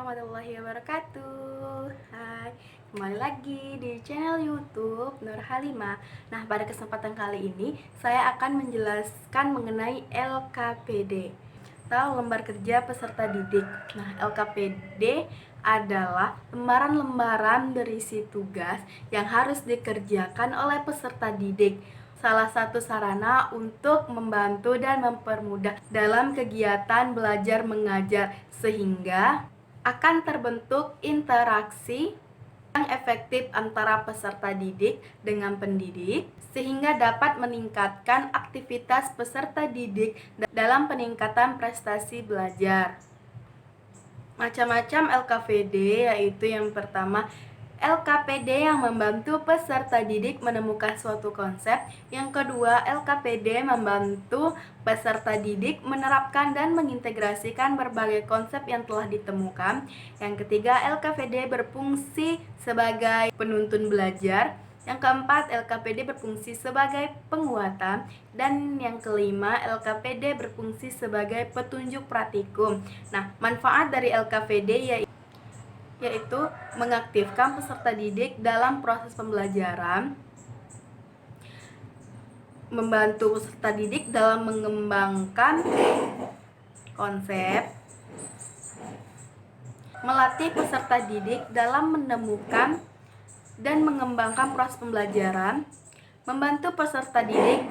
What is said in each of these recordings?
warahmatullahi wabarakatuh. Hai, kembali lagi di channel YouTube Nur Halimah. Nah, pada kesempatan kali ini saya akan menjelaskan mengenai LKPD atau Lembar Kerja Peserta Didik. Nah, LKPD adalah lembaran-lembaran berisi tugas yang harus dikerjakan oleh peserta didik. Salah satu sarana untuk membantu dan mempermudah dalam kegiatan belajar mengajar, sehingga akan terbentuk interaksi yang efektif antara peserta didik dengan pendidik, sehingga dapat meningkatkan aktivitas peserta didik dalam peningkatan prestasi belajar. Macam-macam LKPD, yaitu yang pertama LKPD yang membantu peserta didik menemukan suatu konsep. Yang kedua, LKPD membantu peserta didik menerapkan dan mengintegrasikan berbagai konsep yang telah ditemukan. Yang ketiga, LKPD berfungsi sebagai penuntun belajar. Yang keempat, LKPD berfungsi sebagai penguatan. Dan yang kelima, LKPD berfungsi sebagai petunjuk praktikum. Nah, manfaat dari LKPD yaitu mengaktifkan peserta didik dalam proses pembelajaran, membantu peserta didik dalam mengembangkan konsep, melatih peserta didik dalam menemukan dan mengembangkan proses pembelajaran, membantu peserta didik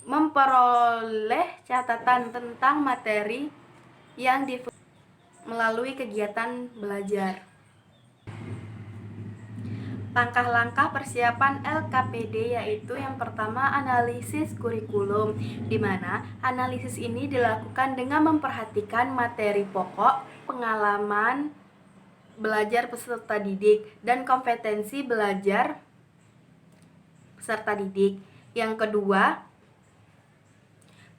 memperoleh catatan tentang materi yang melalui kegiatan belajar. Langkah-langkah persiapan LKPD yaitu yang pertama, analisis kurikulum, di mana analisis ini dilakukan dengan memperhatikan materi pokok, pengalaman belajar peserta didik, dan kompetensi belajar peserta didik. Yang kedua,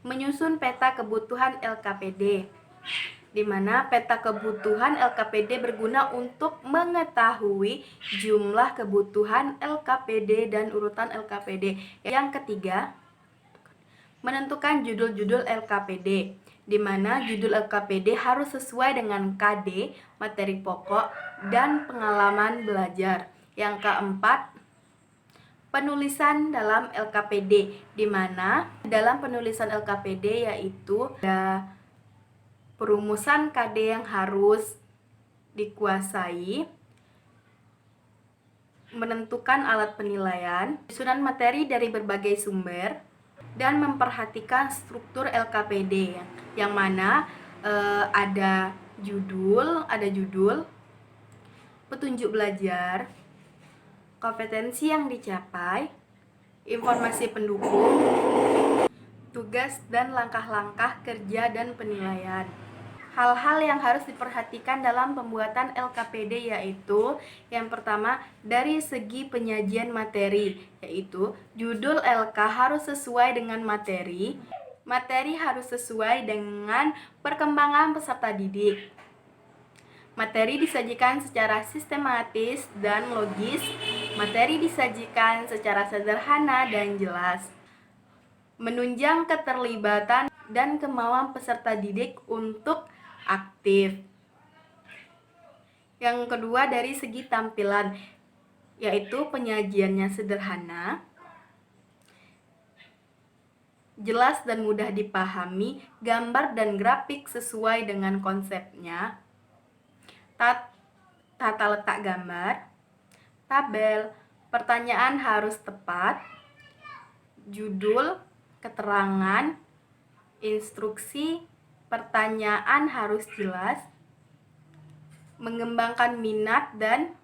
menyusun peta kebutuhan LKPD, di mana peta kebutuhan LKPD berguna untuk mengetahui jumlah kebutuhan LKPD dan urutan LKPD. Yang ketiga, menentukan judul-judul LKPD, di mana judul LKPD harus sesuai dengan KD, materi pokok, dan pengalaman belajar. Yang keempat, penulisan dalam LKPD, di mana dalam penulisan LKPD yaitu ada perumusan KD yang harus dikuasai, menentukan alat penilaian, susunan materi dari berbagai sumber, dan memperhatikan struktur LKPD yang mana ada judul, petunjuk belajar, kompetensi yang dicapai, informasi pendukung, tugas dan langkah-langkah kerja dan penilaian. Hal-hal yang harus diperhatikan dalam pembuatan LKPD yaitu yang pertama, dari segi penyajian materi, yaitu judul LK harus sesuai dengan materi harus sesuai dengan perkembangan peserta didik. Materi disajikan secara sistematis dan logis, materi disajikan secara sederhana dan jelas, menunjang keterlibatan dan kemauan peserta didik untuk aktif. Yang kedua, dari segi tampilan, yaitu penyajiannya sederhana, jelas dan mudah dipahami, gambar dan grafik sesuai dengan konsepnya, tata letak gambar, tabel, pertanyaan harus tepat, judul, keterangan, instruksi, pertanyaan harus jelas, mengembangkan minat, dan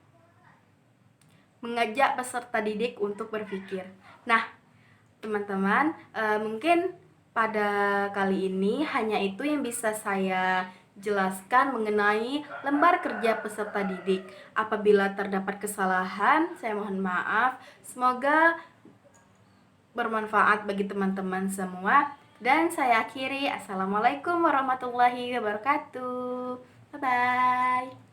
mengajak peserta didik untuk berpikir. Nah, teman-teman, mungkin pada kali ini hanya itu yang bisa saya jelaskan mengenai lembar kerja peserta didik. Apabila terdapat kesalahan, saya mohon maaf. Semoga bermanfaat bagi teman-teman semua. Dan saya akhiri, assalamualaikum warahmatullahi wabarakatuh. Bye-bye.